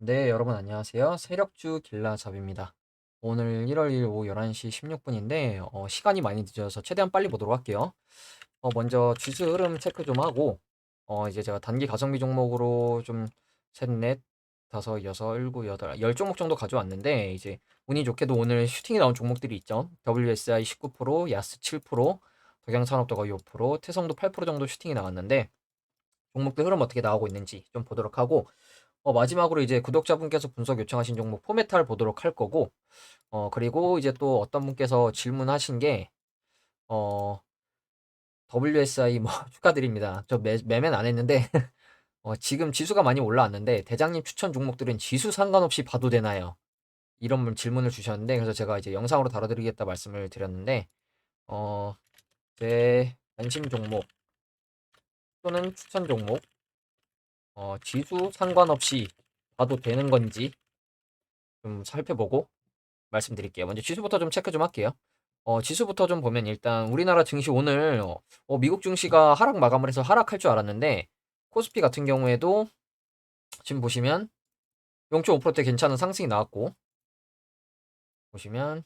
네, 여러분 안녕하세요. 세력주 길라잡입니다. 오늘 1월 1일 오후 11시 16분인데 시간이 많이 늦어서 최대한 빨리 보도록 할게요. 먼저 지수 흐름 체크 좀 하고 이제 제가 단기 가성비 종목으로 좀 셋, 넷, 다섯, 여섯, 일곱, 여덟, 열 종목 정도 가져왔는데 이제 운이 좋게도 오늘 슈팅이 나온 종목들이 있죠. WSI 19%, 야스 7%, 덕양산업도가 5%, 태성도 8% 정도 슈팅이 나왔는데 종목들 흐름 어떻게 나오고 있는지 좀 보도록 하고 마지막으로 이제 구독자분께서 분석 요청하신 종목 포메탈 보도록 할 거고, 그리고 이제 또 어떤 분께서 질문하신 게, 어, WSI 뭐 축하드립니다. 저 매매는 안 했는데, 지금 지수가 많이 올라왔는데, 대장님 추천 종목들은 지수 상관없이 봐도 되나요? 이런 질문을 주셨는데, 그래서 제가 이제 영상으로 다뤄드리겠다 말씀을 드렸는데, 어, 제 관심 종목 또는 추천 종목, 지수 상관없이 봐도 되는 건지 좀 살펴보고 말씀드릴게요. 먼저 지수부터 좀 체크 좀 할게요. 지수부터 좀 보면 일단 우리나라 증시 오늘 미국 증시가 하락 마감을 해서 하락할 줄 알았는데 코스피 같은 경우에도 지금 보시면 0.5%대 괜찮은 상승이 나왔고 보시면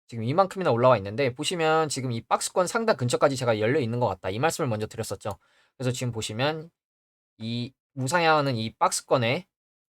지금 이만큼이나 올라와 있는데 보시면 지금 이 박스권 상단 근처까지 제가 열려 있는 것 같다. 이 말씀을 먼저 드렸었죠. 그래서 지금 보시면 이 우상향하는 이 박스권에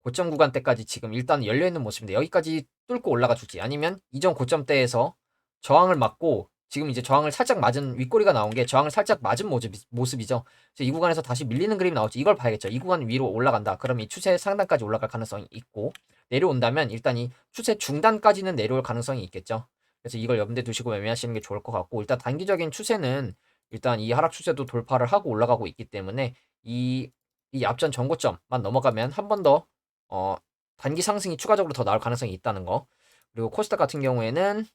고점 구간대까지 지금 일단 열려 있는 모습인데 여기까지 뚫고 올라가 주지 아니면 이전 고점대에서 저항을 맞고 지금 이제 저항을 살짝 맞은 윗꼬리가 나온 게 저항을 살짝 맞은 모습이죠. 그래서 이 구간에서 다시 밀리는 그림이 나올지 이걸 봐야겠죠. 이 구간 위로 올라간다. 그럼 이 추세 상단까지 올라갈 가능성이 있고 내려온다면 일단 이 추세 중단까지는 내려올 가능성이 있겠죠. 그래서 이걸 염두에 두시고 매매하시는 게 좋을 것 같고 일단 단기적인 추세는 일단 이 하락 추세도 돌파를 하고 올라가고 있기 때문에 이, 이 앞전 전고점만 넘어가면 한 번 더 어, 단기 상승이 추가적으로 더 나올 가능성이 있다는 거. 그리고 코스닥 같은 경우에는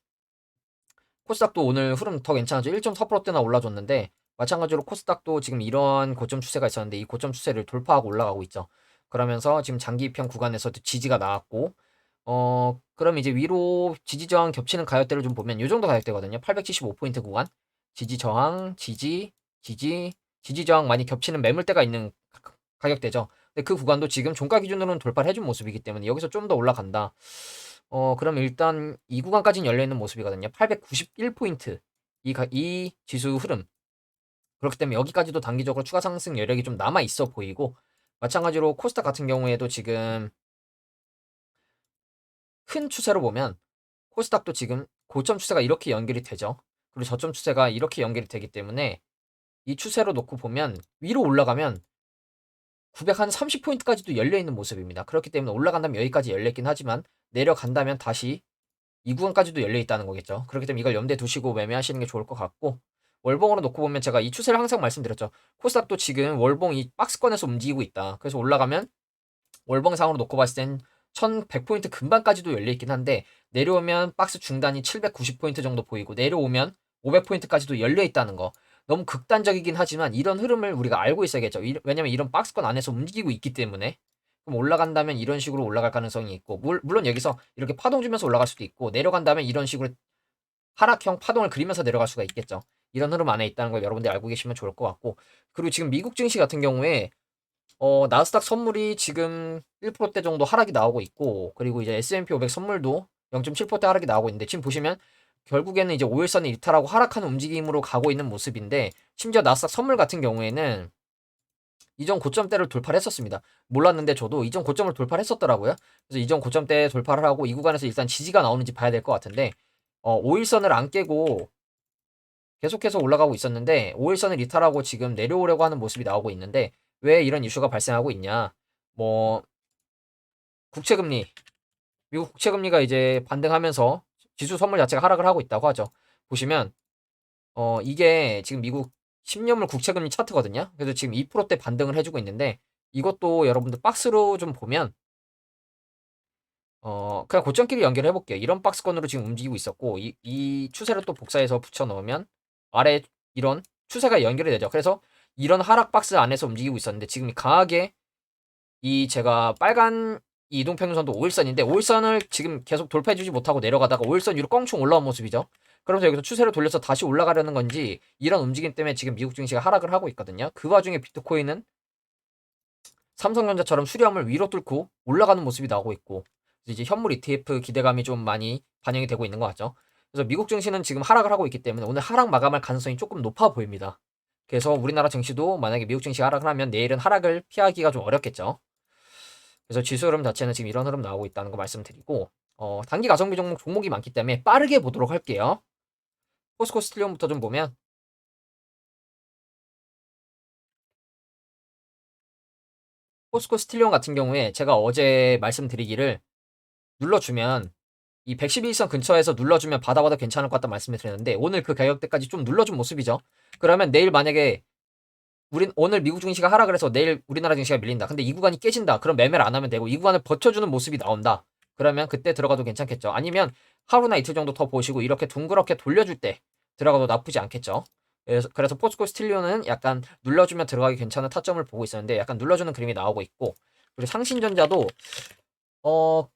코스닥도 오늘 흐름 더 괜찮아져 1.4%대나 올라줬는데 마찬가지로 코스닥도 지금 이런 고점 추세가 있었는데 이 고점 추세를 돌파하고 올라가고 있죠. 그러면서 지금 장기평 구간에서도 지지가 나왔고 그럼 이제 위로 지지 저항 겹치는 가격대를 좀 보면 이 정도 가격대거든요. 875포인트 구간. 지지 저항, 지지 저항 많이 겹치는 매물대가 있는 가격대죠. 근데 그 구간도 지금 종가 기준으로는 돌파를 해준 모습이기 때문에 여기서 좀 더 올라간다. 그럼 일단 이 구간까지는 열려있는 모습이거든요. 891포인트. 이 지수 흐름. 그렇기 때문에 여기까지도 단기적으로 추가 상승 여력이 좀 남아 있어 보이고, 마찬가지로 코스닥 같은 경우에도 지금 큰 추세로 보면 코스닥도 지금 고점 추세가 이렇게 연결이 되죠. 그리고 저점 추세가 이렇게 연결이 되기 때문에 이 추세로 놓고 보면 위로 올라가면 930포인트까지도 열려있는 모습입니다. 그렇기 때문에 올라간다면 여기까지 열려있긴 하지만 내려간다면 다시 이 구간까지도 열려있다는 거겠죠. 그렇기 때문에 이걸 염두에 두시고 매매하시는 게 좋을 것 같고 월봉으로 놓고 보면 제가 이 추세를 항상 말씀드렸죠. 코스닥도 지금 월봉 이 박스권에서 움직이고 있다. 그래서 올라가면 월봉상으로 놓고 봤을 땐 1100포인트 근방까지도 열려있긴 한데 내려오면 박스 중단이 790포인트 정도 보이고 내려오면 500포인트까지도 열려있다는 거. 너무 극단적이긴 하지만 이런 흐름을 우리가 알고 있어야겠죠. 왜냐면 이런 박스권 안에서 움직이고 있기 때문에 그럼 올라간다면 이런 식으로 올라갈 가능성이 있고 물론 여기서 이렇게 파동 주면서 올라갈 수도 있고 내려간다면 이런 식으로 하락형 파동을 그리면서 내려갈 수가 있겠죠. 이런 흐름 안에 있다는 걸 여러분들이 알고 계시면 좋을 것 같고 그리고 지금 미국 증시 같은 경우에 나스닥 선물이 지금 1%대 정도 하락이 나오고 있고, 그리고 이제 S&P 500 선물도 0.7%대 하락이 나오고 있는데, 지금 보시면 결국에는 이제 5일선을 이탈하고 하락하는 움직임으로 가고 있는 모습인데, 심지어 나스닥 선물 같은 경우에는 이전 고점대를 돌파를 했었습니다. 몰랐는데 저도 이전 고점을 돌파를 했었더라고요. 그래서 이전 고점대 돌파를 하고 이 구간에서 일단 지지가 나오는지 봐야 될 것 같은데, 5일선을 안 깨고 계속해서 올라가고 있었는데 5일선을 이탈하고 지금 내려오려고 하는 모습이 나오고 있는데 왜 이런 이슈가 발생하고 있냐? 뭐 국채금리, 미국 국채금리가 이제 반등하면서 지수 선물 자체가 하락을 하고 있다고 하죠. 보시면 이게 지금 미국 10년물 국채금리 차트거든요. 그래서 지금 2%대 반등을 해주고 있는데 이것도 여러분들 박스로 좀 보면 그냥 고점끼리 연결해 볼게요. 이런 박스권으로 지금 움직이고 있었고 이 추세를 또 복사해서 붙여 넣으면 아래 이런 추세가 연결이 되죠. 그래서 이런 하락 박스 안에서 움직이고 있었는데 지금 강하게 이 제가 빨간 이 이동평균선도 5일선인데 5일선을 지금 계속 돌파해주지 못하고 내려가다가 5일선 위로 껑충 올라온 모습이죠. 그러면서 여기서 추세를 돌려서 다시 올라가려는 건지 이런 움직임 때문에 지금 미국 증시가 하락을 하고 있거든요. 그 와중에 비트코인은 삼성전자처럼 수렴을 위로 뚫고 올라가는 모습이 나오고 있고, 이제 현물 ETF 기대감이 좀 많이 반영이 되고 있는 것 같죠. 그래서 미국 증시는 지금 하락을 하고 있기 때문에 오늘 하락 마감할 가능성이 조금 높아 보입니다. 그래서 우리나라 증시도 만약에 미국 증시 하락을 하면 내일은 하락을 피하기가 좀 어렵겠죠. 그래서 지수 흐름 자체는 지금 이런 흐름 나오고 있다는 거 말씀드리고, 단기 가성비 종목이 많기 때문에 빠르게 보도록 할게요. 포스코 스틸리온부터 좀 보면, 포스코 스틸리온 같은 경우에 제가 어제 말씀드리기를 눌러주면 이 111선 근처에서 눌러주면 받아봐도 괜찮을 것 같다 말씀을 드렸는데 오늘 그 가격대까지 좀 눌러준 모습이죠. 그러면 내일 만약에 오늘 미국 증시가 하락을 해서 내일 우리나라 증시가 밀린다. 근데 이 구간이 깨진다. 그럼 매매를 안 하면 되고 이 구간을 버텨주는 모습이 나온다. 그러면 그때 들어가도 괜찮겠죠. 아니면 하루나 이틀 정도 더 보시고 이렇게 둥그렇게 돌려줄 때 들어가도 나쁘지 않겠죠. 그래서 포스코 스틸리온은 약간 눌러주면 들어가기 괜찮은 타점을 보고 있었는데 약간 눌러주는 그림이 나오고 있고, 그리고 상신전자도 어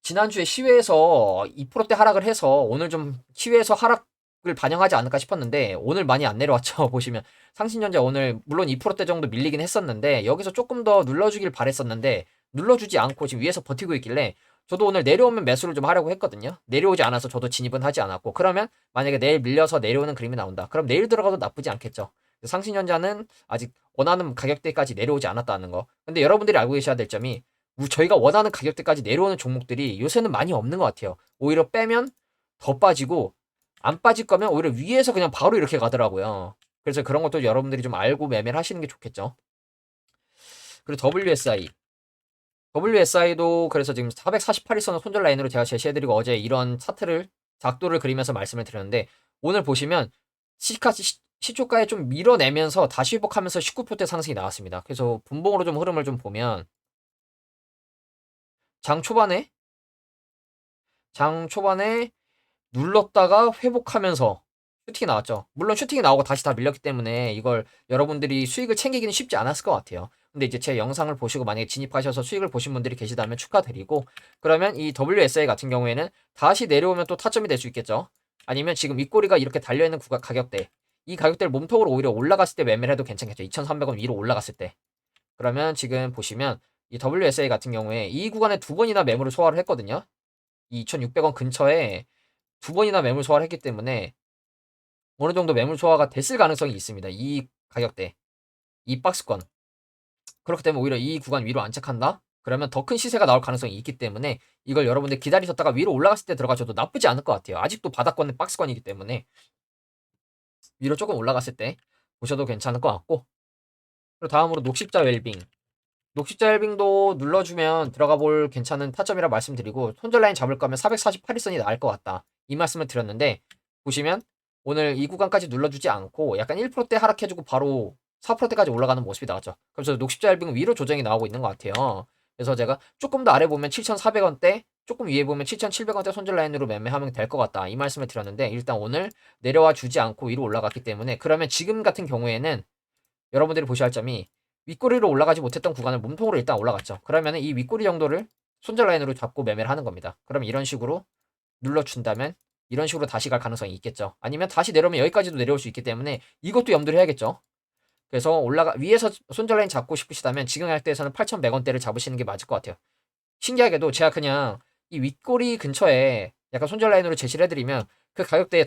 지난주에 시외에서 2%대 하락을 해서 오늘 좀 시외에서 하락을 반영하지 않을까 싶었는데 오늘 많이 안 내려왔죠. 보시면 상신전자 오늘 물론 2%대 정도 밀리긴 했었는데 여기서 조금 더 눌러주길 바랬었는데 눌러주지 않고 지금 위에서 버티고 있길래 저도 오늘 내려오면 매수를 좀 하려고 했거든요. 내려오지 않아서 저도 진입은 하지 않았고, 그러면 만약에 내일 밀려서 내려오는 그림이 나온다. 그럼 내일 들어가도 나쁘지 않겠죠. 상신전자는 아직 원하는 가격대까지 내려오지 않았다는 거. 근데 여러분들이 알고 계셔야 될 점이 저희가 원하는 가격대까지 내려오는 종목들이 요새는 많이 없는 것 같아요. 오히려 빼면 더 빠지고 안 빠질 거면 오히려 위에서 그냥 바로 이렇게 가더라고요. 그래서 그런 것도 여러분들이 좀 알고 매매를 하시는 게 좋겠죠. 그리고 WSI도 그래서 지금 448일선을 손절 라인으로 제가 제시해드리고 어제 이런 차트를 작도를 그리면서 말씀을 드렸는데 오늘 보시면 시초가에 좀 밀어내면서 다시 회복하면서 19%대 상승이 나왔습니다. 그래서 분봉으로 좀 흐름을 좀 보면 장 초반에 장 초반에 눌렀다가 회복하면서 슈팅이 나왔죠. 물론 슈팅이 나오고 다시 다 밀렸기 때문에 이걸 여러분들이 수익을 챙기기는 쉽지 않았을 것 같아요. 근데 이제 제 영상을 보시고 만약에 진입하셔서 수익을 보신 분들이 계시다면 축하드리고, 그러면 이 WSI 같은 경우에는 다시 내려오면 또 타점이 될 수 있겠죠. 아니면 지금 윗꼬리가 이렇게 달려있는 가격대, 이 가격대를 몸통으로 오히려 올라갔을 때 매매를 해도 괜찮겠죠. 2,300원 위로 올라갔을 때. 그러면 지금 보시면 이 WSI 같은 경우에 이 구간에 두 번이나 매물을 소화를 했거든요. 이 2,600원 근처에 두 번이나 매물 소화를 했기 때문에 어느 정도 매물 소화가 됐을 가능성이 있습니다. 이 가격대, 이 박스권. 그렇기 때문에 오히려 이 구간 위로 안착한다? 그러면 더 큰 시세가 나올 가능성이 있기 때문에 이걸 여러분들 기다리셨다가 위로 올라갔을 때 들어가셔도 나쁘지 않을 것 같아요. 아직도 바닥권은 박스권이기 때문에 위로 조금 올라갔을 때 보셔도 괜찮을 것 같고, 그리고 다음으로 녹십자 웰빙. 녹십자 웰빙도 눌러주면 들어가 볼 괜찮은 타점이라 말씀드리고 손절 라인 잡을 거면 448일선이 나을 것 같다. 이 말씀을 드렸는데 보시면 오늘 이 구간까지 눌러주지 않고 약간 1%대 하락해주고 바로 4%대까지 올라가는 모습이 나왔죠. 그래서 녹십자 웰빙 위로 조정이 나오고 있는 것 같아요. 그래서 제가 조금 더 아래 보면 7,400원대, 조금 위에 보면 7,700원대 손절 라인으로 매매하면 될 것 같다. 이 말씀을 드렸는데 일단 오늘 내려와 주지 않고 위로 올라갔기 때문에 그러면 지금 같은 경우에는 여러분들이 보셔야 할 점이 윗꼬리로 올라가지 못했던 구간을 몸통으로 일단 올라갔죠. 그러면 이 윗꼬리 정도를 손절 라인으로 잡고 매매를 하는 겁니다. 그럼 이런 식으로 눌러준다면 이런 식으로 다시 갈 가능성이 있겠죠. 아니면 다시 내려오면 여기까지도 내려올 수 있기 때문에 이것도 염두를 해야겠죠. 그래서 위에서 손절 라인 잡고 싶으시다면 지금 할 때에서는 8,100원대를 잡으시는 게 맞을 것 같아요. 신기하게도 제가 그냥 이 윗꼬리 근처에 약간 손절 라인으로 제시를 해드리면 그 가격대에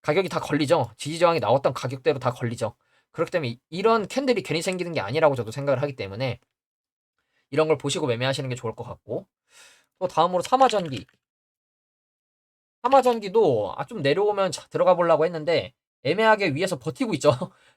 가격이 다 걸리죠. 지지저항이 나왔던 가격대로 다 걸리죠. 그렇기 때문에 이런 캔들이 괜히 생기는 게 아니라고 저도 생각을 하기 때문에 이런 걸 보시고 매매하시는 게 좋을 것 같고, 또 다음으로 삼화전기도 좀 내려오면 들어가 보려고 했는데 애매하게 위에서 버티고 있죠.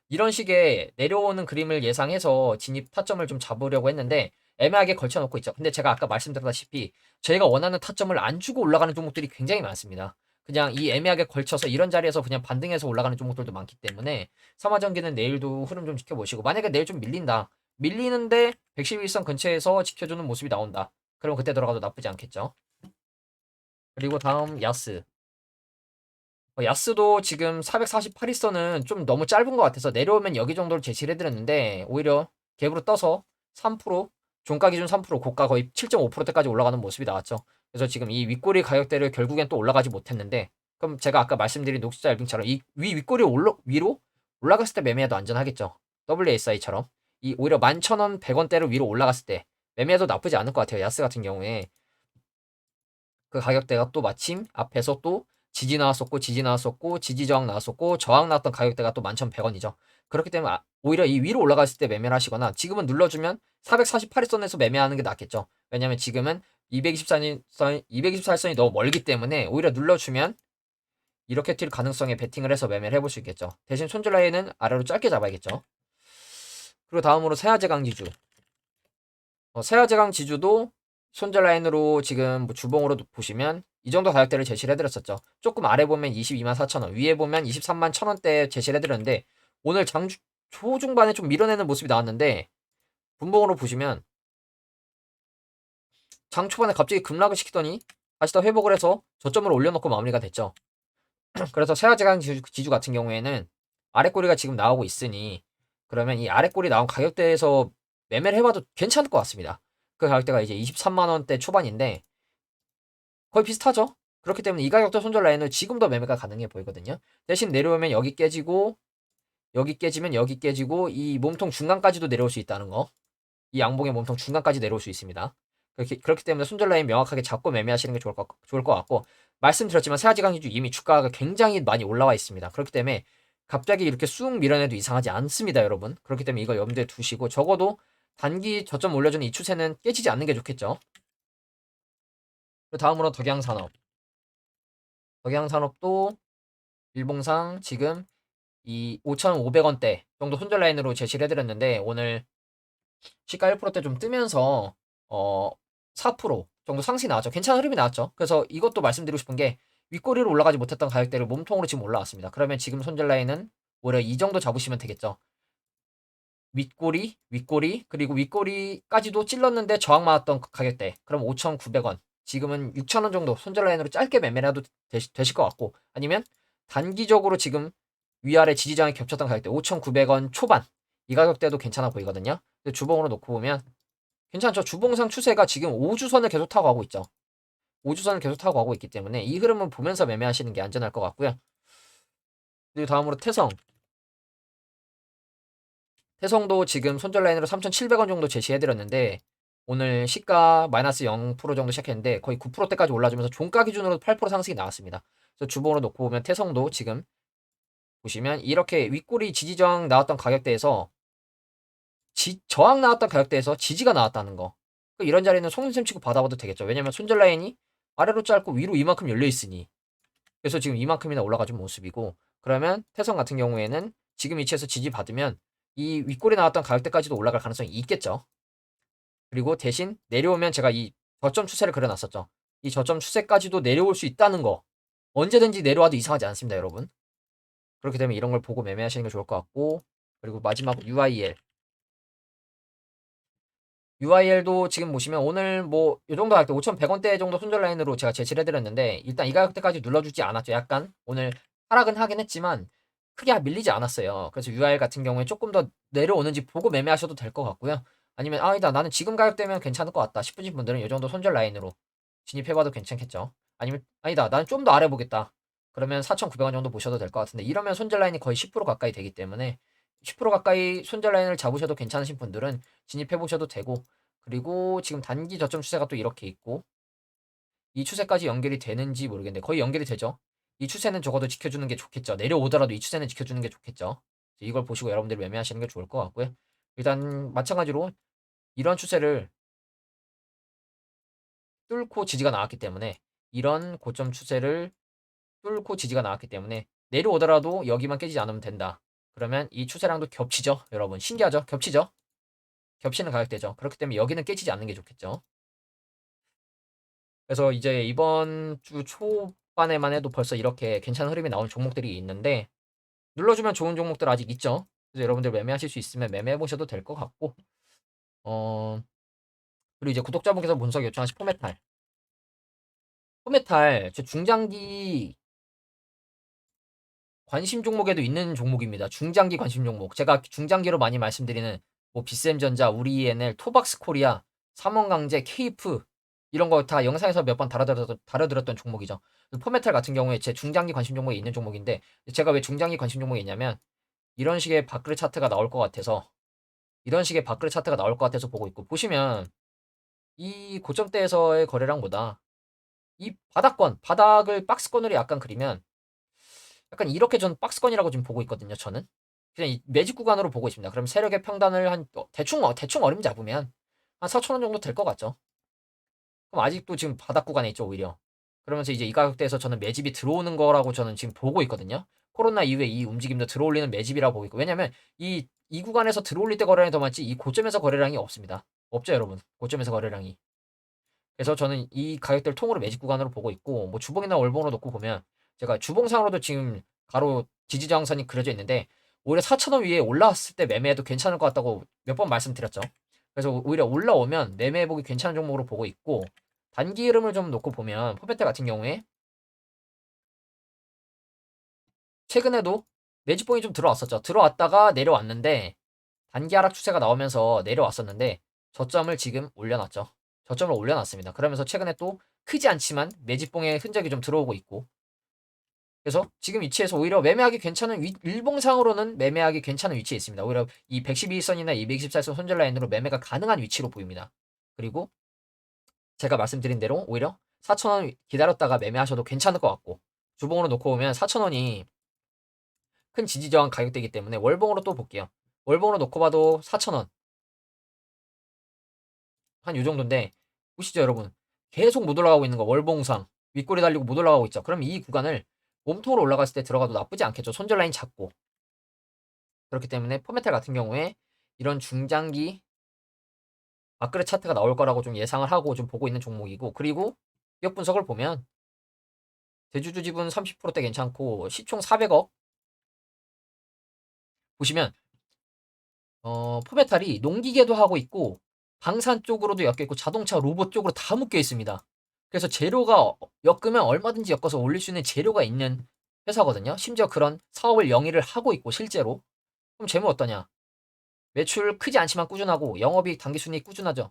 이런 식의 내려오는 그림을 예상해서 진입 타점을 좀 잡으려고 했는데 애매하게 걸쳐놓고 있죠. 근데 제가 아까 말씀드렸다시피 저희가 원하는 타점을 안 주고 올라가는 종목들이 굉장히 많습니다. 그냥 이 애매하게 걸쳐서 이런 자리에서 그냥 반등해서 올라가는 종목들도 많기 때문에 삼화전기는 내일도 흐름 좀 지켜보시고, 만약에 내일 좀 밀리는데 111선 근처에서 지켜주는 모습이 나온다. 그럼 그때 들어가도 나쁘지 않겠죠. 그리고 다음 야스. 야스도 지금 448일선은 좀 너무 짧은 것 같아서 내려오면 여기 정도를 제시를 해드렸는데 오히려 갭으로 떠서 3%, 종가 기준 3%, 고가 거의 7.5%대까지 올라가는 모습이 나왔죠. 그래서 지금 이 윗꼬리 가격대를 결국엔 또 올라가지 못했는데, 그럼 제가 아까 말씀드린 녹십자 앨빙처럼 이 윗꼬리 위로 올라갔을 때 매매해도 안전하겠죠. WSI처럼. 이 오히려 11,000원, 100원대로 위로 올라갔을 때 매매해도 나쁘지 않을 것 같아요. 야스 같은 경우에 그 가격대가 또 마침 앞에서 또 지지 나왔었고 지지 나왔었고 지지 저항 나왔었고 저항 나왔던 가격대가 또 11,100원이죠. 그렇기 때문에 오히려 이 위로 올라갔을 때 매매를 하시거나 지금은 눌러주면 448일선에서 매매하는 게 낫겠죠. 왜냐면 지금은 224일선이 너무 멀기 때문에 오히려 눌러주면 이렇게 튈 가능성에 베팅을 해서 매매를 해볼 수 있겠죠. 대신 손절 라인은 아래로 짧게 잡아야겠죠. 그리고 다음으로 세아제강 지주. 세아제강 지주도 손절 라인으로 지금 뭐 주봉으로 보시면 이 정도 가격대를 제시를 해드렸었죠. 조금 아래 보면 224,000원, 위에 보면 23만 1,000원대 제시를 해드렸는데 오늘 초중반에 좀 밀어내는 모습이 나왔는데 분봉으로 보시면 장 초반에 갑자기 급락을 시키더니 다시 다 회복을 해서 저점을 올려놓고 마무리가 됐죠. 그래서 세아제강 지주 같은 경우에는 아래꼬리가 지금 나오고 있으니 그러면 이 아래꼬리 나온 가격대에서 매매를 해봐도 괜찮을 것 같습니다. 그 가격대가 이제 23만원대 초반인데 거의 비슷하죠. 그렇기 때문에 이 가격대 손절 라인은 지금도 매매가 가능해 보이거든요. 대신 내려오면 여기 깨지고 여기 깨지면 여기 깨지고 이 몸통 중간까지도 내려올 수 있다는 거. 이 양봉의 몸통 중간까지 내려올 수 있습니다. 그렇기 때문에 손절 라인 명확하게 잡고 매매하시는 게 좋을 것 같고 말씀드렸지만 세아지강 기주 이미 주가가 굉장히 많이 올라와 있습니다. 그렇기 때문에 갑자기 이렇게 쑥 밀어내도 이상하지 않습니다, 여러분. 그렇기 때문에 이걸 염두에 두시고 적어도 단기 저점 올려주는 이 추세는 깨지지 않는 게 좋겠죠. 다음으로 덕양산업. 덕양산업도 일봉상 지금 이 5,500원대 정도 손절 라인으로 제시를 해드렸는데 오늘 시가 1%대 좀 뜨면서 4% 정도 상승이 나왔죠. 괜찮은 흐름이 나왔죠. 그래서 이것도 말씀드리고 싶은 게 윗꼬리로 올라가지 못했던 가격대를 몸통으로 지금 올라왔습니다. 그러면 지금 손절 라인은 오히려 이 정도 잡으시면 되겠죠. 윗꼬리, 그리고 윗꼬리까지도 찔렀는데 저항 맞았던 가격대. 그럼 5,900원. 지금은 6,000원 정도 손절 라인으로 짧게 매매를 해도 되실 것 같고 아니면 단기적으로 지금 위아래 지지장이 겹쳤던 가격대 5,900원 초반 이 가격대도 괜찮아 보이거든요. 근데 주봉으로 놓고 보면 괜찮죠. 주봉상 추세가 지금 5주선을 계속 타고 가고 있죠. 5주선을 계속 타고 가고 있기 때문에 이 흐름을 보면서 매매하시는 게 안전할 것 같고요. 그리고 다음으로 태성. 태성도 지금 손절 라인으로 3,700원 정도 제시해드렸는데 오늘 시가 마이너스 0% 정도 시작했는데 거의 9%대까지 올라주면서 종가 기준으로 8% 상승이 나왔습니다. 그래서 주봉으로 놓고 보면 태성도 지금 보시면 이렇게 윗꼬리 지지저항 나왔던 가격대에서 저항 나왔던 가격대에서 지지가 나왔다는 거. 이런 자리는 속눈썹 치고 받아봐도 되겠죠. 왜냐면 손절 라인이 아래로 짧고 위로 이만큼 열려 있으니. 그래서 지금 이만큼이나 올라가준 모습이고 그러면 태성 같은 경우에는 지금 위치에서 지지 받으면 이 윗골에 나왔던 가격대까지도 올라갈 가능성이 있겠죠. 그리고 대신 내려오면 제가 이 저점 추세를 그려놨었죠. 이 저점 추세까지도 내려올 수 있다는 거. 언제든지 내려와도 이상하지 않습니다, 여러분. 그렇기 때문에 이런 걸 보고 매매하시는 게 좋을 것 같고 그리고 마지막 UIL. UIL도 지금 보시면 오늘 뭐 이 정도 할 때 5,100원대 정도 손절 라인으로 제가 제시를 해드렸는데 일단 이 가격대까지 눌러주지 않았죠. 약간 오늘 하락은 하긴 했지만 크게 밀리지 않았어요. 그래서 UIL 같은 경우에 조금 더 내려오는지 보고 매매하셔도 될 것 같고요. 아니면 아니다 나는 지금 가격대면 괜찮을 것 같다 싶으신 분들은 이 정도 손절 라인으로 진입해봐도 괜찮겠죠. 아니면 아니다 나는 좀 더 아래 보겠다. 그러면 4,900원 정도 보셔도 될 것 같은데 이러면 손절 라인이 거의 10% 가까이 되기 때문에 10% 가까이 손절 라인을 잡으셔도 괜찮으신 분들은 진입해 보셔도 되고 그리고 지금 단기 저점 추세가 또 이렇게 있고 이 추세까지 연결이 되는지 모르겠는데 거의 연결이 되죠. 이 추세는 적어도 지켜주는 게 좋겠죠. 내려오더라도 이 추세는 지켜주는 게 좋겠죠. 이걸 보시고 여러분들이 매매하시는 게 좋을 것 같고요. 일단 마찬가지로 이런 추세를 뚫고 지지가 나왔기 때문에 이런 고점 추세를 뚫고 지지가 나왔기 때문에 내려오더라도 여기만 깨지지 않으면 된다. 그러면 이 추세랑도 겹치죠. 여러분 신기하죠? 겹치죠? 겹치는 가격대죠. 그렇기 때문에 여기는 깨지지 않는 게 좋겠죠. 그래서 이제 이번 주 초반에만 해도 벌써 이렇게 괜찮은 흐름이 나온 종목들이 있는데 눌러주면 좋은 종목들 아직 있죠. 그래서 여러분들 매매하실 수 있으면 매매해 보셔도 될 것 같고 어 그리고 이제 구독자분께서 분석 요청하신 포메탈 제 중장기 관심 종목에도 있는 종목입니다. 중장기 관심 종목. 제가 중장기로 많이 말씀드리는 뭐 비쌤전자, 우리ENL, 토박스코리아, 삼원강제, 케이프 이런 거 다 영상에서 몇 번 다뤄드렸던 종목이죠. 포메탈 같은 경우에 제 중장기 관심 종목에 있는 종목인데 제가 왜 중장기 관심 종목에 있냐면 이런 식의 밥그릇 차트가 나올 것 같아서 이런 식의 밥그릇 차트가 나올 것 같아서 보고 있고, 보시면 이 고점대에서의 거래량보다 이 바닥을 박스권으로 약간 그리면 약간 이렇게 전 박스권이라고 지금 보고 있거든요. 저는 그냥 이 매직 구간으로 보고 있습니다. 그럼 세력의 평단을 한 대충 어림 잡으면 한 4,000원 정도 될 것 같죠. 그럼 아직도 지금 바닥 구간에 있죠, 오히려. 그러면서 이제 이 가격대에서 저는 매집이 들어오는 거라고 저는 지금 보고 있거든요. 코로나 이후에 이 움직임도 들어올리는 매집이라고 보고 있고, 왜냐면 이 구간에서 들어올릴 때 거래량이 더 많지 이 고점에서 거래량이 없습니다. 없죠, 여러분. 고점에서 거래량이. 그래서 저는 이 가격대를 통으로 매집 구간으로 보고 있고, 뭐 주봉이나 월봉으로 놓고 보면 제가 주봉상으로도 지금 가로 지지 저항선이 그려져 있는데, 오히려 4,000원 위에 올라왔을 때 매매해도 괜찮을 것 같다고 몇 번 말씀드렸죠. 그래서 오히려 올라오면 매매해보기 괜찮은 종목으로 보고 있고, 단기 흐름을 좀 놓고 보면 포메테 같은 경우에 최근에도 매집봉이 좀 들어왔었죠. 들어왔다가 내려왔는데 단기 하락 추세가 나오면서 내려왔었는데 저점을 지금 올려놨죠. 저점을 올려놨습니다. 그러면서 최근에 또 크지 않지만 매집봉의 흔적이 좀 들어오고 있고, 그래서 지금 위치에서 오히려 매매하기 괜찮은 일봉상으로는 매매하기 괜찮은 위치에 있습니다. 오히려 이 112선이나 224선 손절 라인으로 매매가 가능한 위치로 보입니다. 그리고 제가 말씀드린 대로 오히려 4,000원 기다렸다가 매매하셔도 괜찮을 것 같고, 주봉으로 놓고 보면 4,000원이 큰 지지 저항 가격대이기 때문에 월봉으로 또 볼게요. 월봉으로 놓고 봐도 4,000원 한 요 정도인데, 보시죠 여러분. 계속 못 올라가고 있는 거 월봉상 윗꼬리 달리고 못 올라가고 있죠. 그럼 이 구간을 몸통으로 올라갔을 때 들어가도 나쁘지 않겠죠. 손절 라인 잡고. 그렇기 때문에 포메탈 같은 경우에 이런 중장기 밥그릇 차트가 나올 거라고 좀 예상을 하고 좀 보고 있는 종목이고, 그리고 기업 분석을 보면 대주주 지분 30%대 괜찮고 시총 400억 보시면 포메탈이 농기계도 하고 있고 방산 쪽으로도 엮여 있고 자동차 로봇 쪽으로 다 묶여 있습니다. 그래서 재료가 엮으면 얼마든지 엮어서 올릴 수 있는 재료가 있는 회사거든요. 심지어 그런 사업을 영위를 하고 있고 실제로. 그럼 재무 어떠냐? 매출 크지 않지만 꾸준하고 영업이익 당기순이익 꾸준하죠.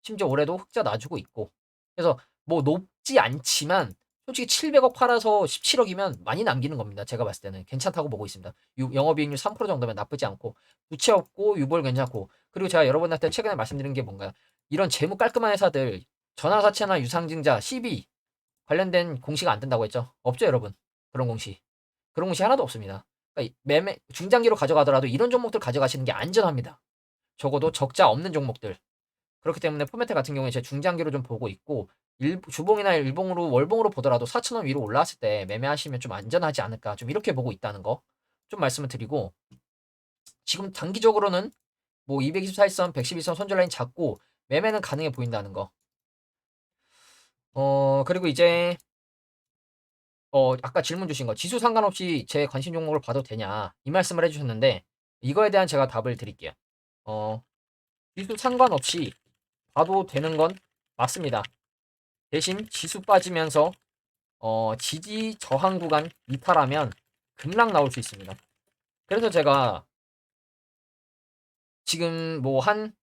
심지어 올해도 흑자 놔주고 있고. 그래서 뭐 높지 않지만 솔직히 700억 팔아서 17억이면 많이 남기는 겁니다. 제가 봤을 때는 괜찮다고 보고 있습니다. 영업이익률 3% 정도면 나쁘지 않고, 부채 없고 유보율 괜찮고, 그리고 제가 여러분한테 최근에 말씀드린 게 뭔가요? 이런 재무 깔끔한 회사들 전환사채나 유상증자, CB 관련된 공시가 안 된다고 했죠? 없죠, 여러분? 그런 공시. 그런 공시 하나도 없습니다. 그러니까 매매 중장기로 가져가더라도 이런 종목들 가져가시는 게 안전합니다. 적어도 적자 없는 종목들. 그렇기 때문에 포메트 같은 경우에 제 중장기로 좀 보고 있고, 주봉이나 일봉으로 월봉으로 보더라도 4,000원 위로 올라왔을 때 매매하시면 좀 안전하지 않을까, 좀 이렇게 보고 있다는 거 좀 말씀을 드리고, 지금 단기적으로는 뭐 224일선, 112선 손절 라인 잡고 매매는 가능해 보인다는 거. 그리고 이제 아까 질문 주신 거 지수 상관없이 제 관심 종목을 봐도 되냐 이 말씀을 해주셨는데, 이거에 대한 제가 답을 드릴게요. 어, 지수 상관없이 봐도 되는 건 맞습니다. 대신 지수 빠지면서 지지 저항 구간 이탈하면 급락 나올 수 있습니다. 그래서 제가 지금 뭐 한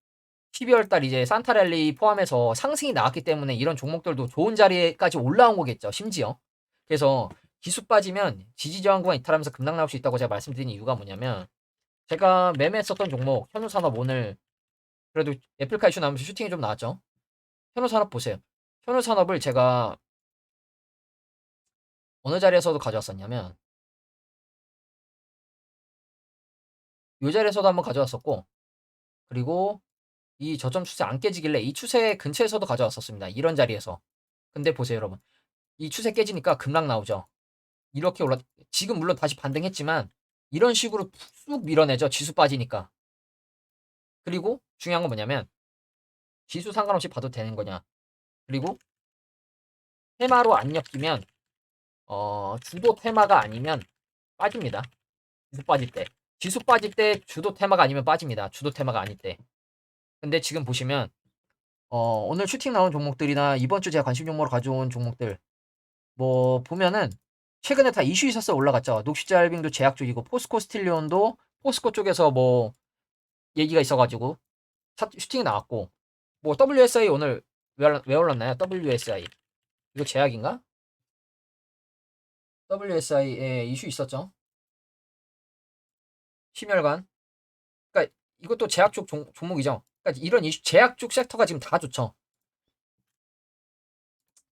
12월 달 이제 산타랠리 포함해서 상승이 나왔기 때문에 이런 종목들도 좋은 자리에까지 올라온 거겠죠, 심지어. 그래서 지수 빠지면 지지 저항 구간 이탈하면서 급락 나올 수 있다고 제가 말씀드린 이유가 뭐냐면, 제가 매매했었던 종목 현우산업 오늘 그래도 애플카 이슈 나오면서 슈팅이 좀 나왔죠. 현우산업 보세요. 현우산업을 제가 어느 자리에서도 가져왔었냐면 이 자리에서도 한번 가져왔었고, 그리고 이 저점 추세 안 깨지길래 이 추세 근처에서도 가져왔었습니다. 이런 자리에서. 근데 보세요 여러분. 이 추세 깨지니까 급락 나오죠. 이렇게 지금 물론 다시 반등했지만 이런 식으로 쑥 밀어내죠. 지수 빠지니까. 그리고 중요한 건 뭐냐면 지수 상관없이 봐도 되는 거냐. 그리고 테마로 안 엮이면 주도 테마가 아니면 빠집니다. 지수 빠질 때. 지수 빠질 때 주도 테마가 아니면 빠집니다. 주도 테마가 아닐 때. 근데 지금 보시면 오늘 슈팅 나온 종목들이나 이번 주 제가 관심 종목으로 가져온 종목들 뭐 보면은 최근에 다 이슈 있었어 올라갔죠. 녹시자일빙도 제약 쪽이고 포스코 스틸리온도 포스코 쪽에서 뭐 얘기가 있어가지고 슈팅이 나왔고, 뭐 WSI 오늘 왜 올랐나요? WSI 이거 제약인가? WSI에 이슈 있었죠. 심혈관. 그러니까 이것도 제약 쪽 종목이죠. 그러니까 이런 이슈, 제약 쪽 섹터가 지금 다 좋죠.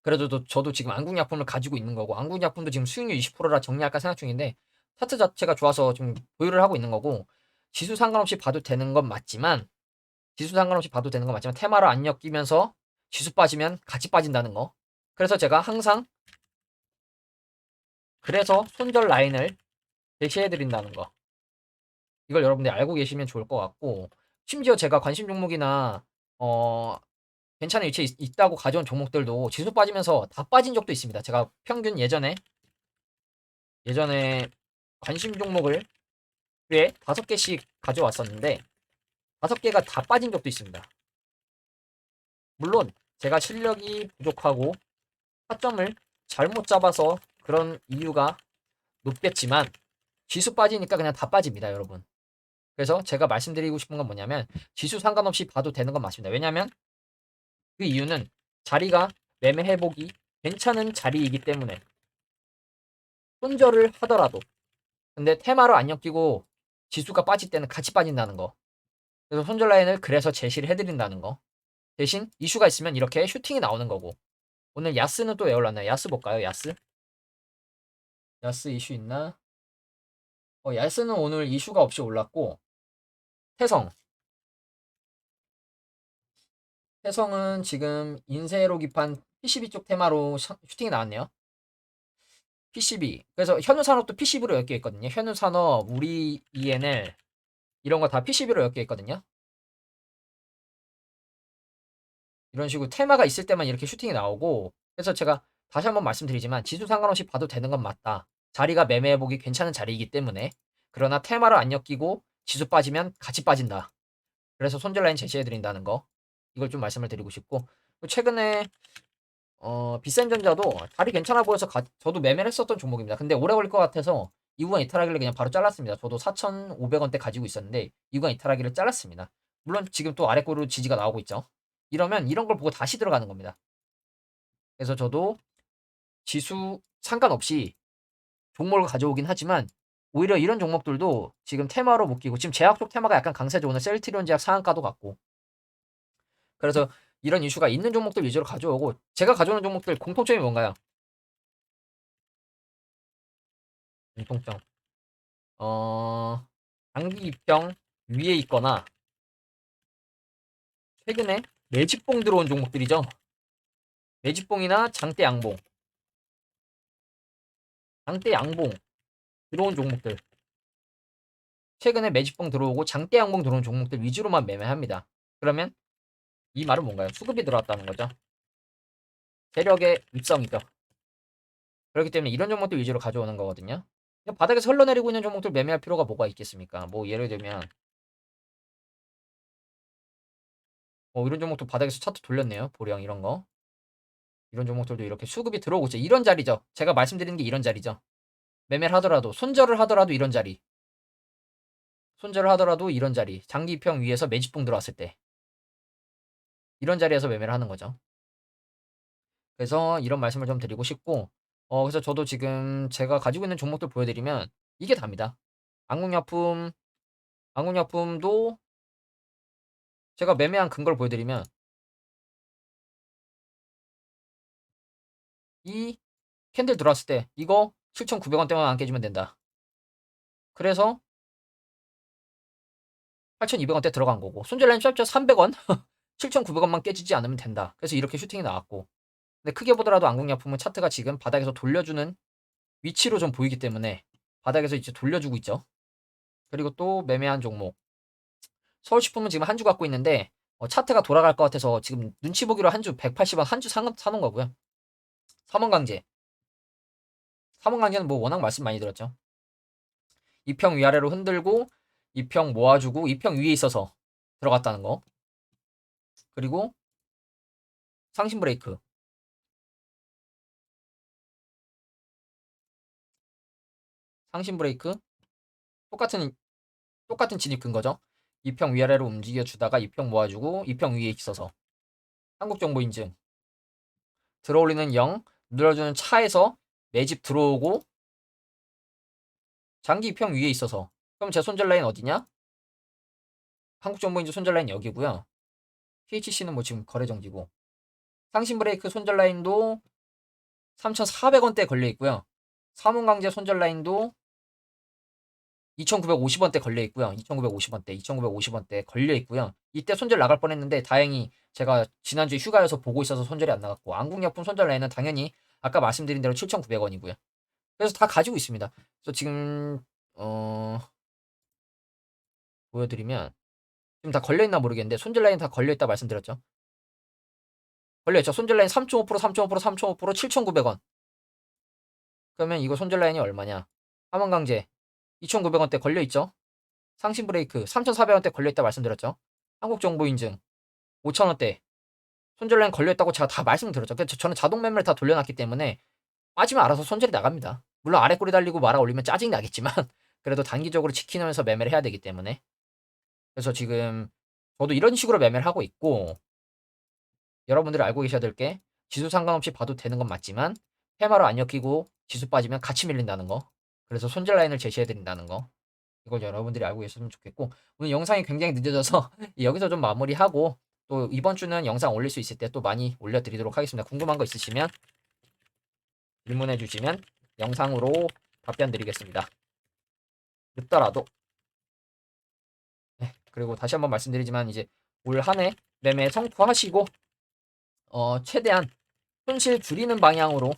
그래도 저도 지금 안국약품을 가지고 있는 거고, 안국약품도 지금 수익률 20%라 정리할까 생각 중인데, 차트 자체가 좋아서 지금 보유를 하고 있는 거고, 지수 상관없이 봐도 되는 건 맞지만, 테마로 안 엮이면서 지수 빠지면 같이 빠진다는 거. 그래서 제가 항상, 그래서 손절 라인을 제시해드린다는 거. 이걸 여러분들이 알고 계시면 좋을 것 같고, 심지어 제가 관심 종목이나, 어, 괜찮은 위치에 있다고 가져온 종목들도 지수 빠지면서 다 빠진 적도 있습니다. 제가 평균 예전에 관심 종목을 꽤 5개씩 가져왔었는데 5개가 다 빠진 적도 있습니다. 물론 제가 실력이 부족하고 타점을 잘못 잡아서 그런 이유가 높겠지만 지수 빠지니까 그냥 다 빠집니다, 여러분. 그래서 제가 말씀드리고 싶은 건 뭐냐면 지수 상관없이 봐도 되는 건 맞습니다. 왜냐면 그 이유는 자리가 매매 회복이 괜찮은 자리이기 때문에 손절을 하더라도 근데 테마로 안 엮이고 지수가 빠질 때는 같이 빠진다는 거. 그래서 손절 라인을 그래서 제시를 해드린다는 거. 대신 이슈가 있으면 이렇게 슈팅이 나오는 거고. 오늘 야스는 또 왜 올랐나요? 야스 볼까요? 야스? 야스 이슈 있나? 야스는 오늘 이슈가 없이 올랐고 태성. 태성은 지금 인세로 기판 PCB 쪽 테마로 슈팅이 나왔네요. PCB. 그래서 현우산업도 PCB로 엮여 있거든요. 현우산업, 우리 ENL 이런 거 다 PCB로 엮여 있거든요. 이런 식으로 테마가 있을 때만 이렇게 슈팅이 나오고 그래서 제가 다시 한번 말씀드리지만 지수 상관없이 봐도 되는 건 맞다. 자리가 매매해보기 괜찮은 자리이기 때문에 그러나 테마를 안 엮이고 지수 빠지면 같이 빠진다. 그래서 손절 라인 제시해드린다는 거 이걸 좀 말씀을 드리고 싶고 최근에 비센전자도 자리 괜찮아 보여서 저도 매매를 했었던 종목입니다. 근데 오래 걸릴 것 같아서 이구간 이탈하기를 그냥 바로 잘랐습니다. 저도 4,500원대 가지고 있었는데 이구간 이탈하기를 잘랐습니다. 물론 지금 또 아래 꼬로 지지가 나오고 있죠. 이러면 이런 걸 보고 다시 들어가는 겁니다. 그래서 저도 지수 상관없이 종목을 가져오긴 하지만 오히려 이런 종목들도 지금 테마로 묶이고 지금 제약 쪽 테마가 약간 강세죠. 오늘 셀트리온 제약 상한가도 갔고 그래서 이런 이슈가 있는 종목들 위주로 가져오고 제가 가져오는 종목들 공통점이 뭔가요? 공통점 장기 입형 위에 있거나 최근에 매집봉 들어온 종목들이죠. 매집봉이나 장대 양봉 들어온 종목들 최근에 매집봉 들어오고 장대 양봉 들어온 종목들 위주로만 매매합니다. 그러면 이 말은 뭔가요? 수급이 들어왔다는 거죠. 세력의 입성이죠. 그렇기 때문에 이런 종목들 위주로 가져오는 거거든요. 바닥에서 흘러내리고 있는 종목들 매매할 필요가 뭐가 있겠습니까? 뭐 예를 들면 이런 종목도 바닥에서 차트 돌렸네요. 보령 이런 거. 이런 종목들도 이렇게 수급이 들어오고 있죠. 이런 자리죠. 제가 말씀드리는 게 이런 자리죠. 매매를 하더라도 손절을 하더라도 이런 자리. 손절을 하더라도 이런 자리. 장기평 위에서 매집봉 들어왔을 때. 이런 자리에서 매매를 하는 거죠. 그래서 이런 말씀을 좀 드리고 싶고 그래서 저도 지금 제가 가지고 있는 종목들 보여드리면 이게 답니다. 안국약품, 안국약품도 제가 매매한 근거를 보여드리면 이 캔들 들어왔을 때 이거 7,900원대만 안 깨지면 된다. 그래서 8,200원대 들어간 거고 손절라인 짧죠 300원 7,900원만 깨지지 않으면 된다. 그래서 이렇게 슈팅이 나왔고 근데 크게 보더라도 안국약품은 차트가 지금 바닥에서 돌려주는 위치로 좀 보이기 때문에 바닥에서 이제 돌려주고 있죠. 그리고 또 매매한 종목 서울식품은 지금 한 주 갖고 있는데 차트가 돌아갈 것 같아서 지금 눈치 보기로 한 주 180원 한 주 사놓은 거고요. 삼원강제. 삼원강제는 뭐 워낙 말씀 많이 들었죠. 2평 위아래로 흔들고 2평 모아주고 2평 위에 있어서 들어갔다는 거. 그리고 상신 브레이크. 상신 브레이크. 똑같은 진입 근거죠. 2평 위아래로 움직여 주다가 2평 모아주고 2평 위에 있어서 한국정보 인증. 들어올리는 0 눌러주는 차에서 매집 들어오고 장기 2평 위에 있어서 그럼 제 손절 라인 어디냐? 한국정보인증 손절 라인 여기고요. THC는 뭐 지금 거래 정지고, 상신 브레이크 손절 라인도 3,400원대 걸려 있고요. 사문강제 손절 라인도 2,950원대 걸려 있고요. 2,950원대 걸려 있고요. 이때 손절 나갈 뻔했는데 다행히 제가 지난주에 휴가여서 보고 있어서 손절이 안 나갔고, 안국약품 손절 라인은 당연히 아까 말씀드린 대로 7,900원이고요. 그래서 다 가지고 있습니다. 그래서 지금 보여드리면 지금 다 걸려있나 모르겠는데 손절 라인 다 걸려있다 말씀드렸죠. 걸려있죠. 손절 라인 3.5%, 3.5%, 3.5%, 7,900원. 그러면 이거 손절 라인이 얼마냐? 사문강제 2,900원대 걸려있죠. 상신 브레이크 3,400원대 걸려있다 말씀드렸죠. 한국정보인증 5,000원대 손절 라인 걸려있다고 제가 다 말씀드렸죠. 그래서 저는 자동 매매를 다 돌려놨기 때문에 빠지면 알아서 손절이 나갑니다. 물론 아래 꼬리 달리고 말아 올리면 짜증이 나겠지만 그래도 단기적으로 지키면서 매매를 해야 되기 때문에. 그래서 지금 저도 이런 식으로 매매를 하고 있고, 여러분들이 알고 계셔야 될 게 지수 상관없이 봐도 되는 건 맞지만 테마로 안 엮이고 지수 빠지면 같이 밀린다는 거. 그래서 손절 라인을 제시해 드린다는 거. 이걸 여러분들이 알고 계셨으면 좋겠고, 오늘 영상이 굉장히 늦어져서 여기서 좀 마무리하고 또 이번 주는 영상 올릴 수 있을 때 또 많이 올려드리도록 하겠습니다. 궁금한 거 있으시면 질문해 주시면 영상으로 답변 드리겠습니다. 늦더라도. 네, 그리고 다시 한번 말씀드리지만 이제 올 한 해 매매 성투하시고 최대한 손실 줄이는 방향으로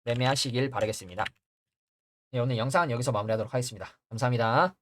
매매하시길 바라겠습니다. 네, 오늘 영상은 여기서 마무리하도록 하겠습니다. 감사합니다.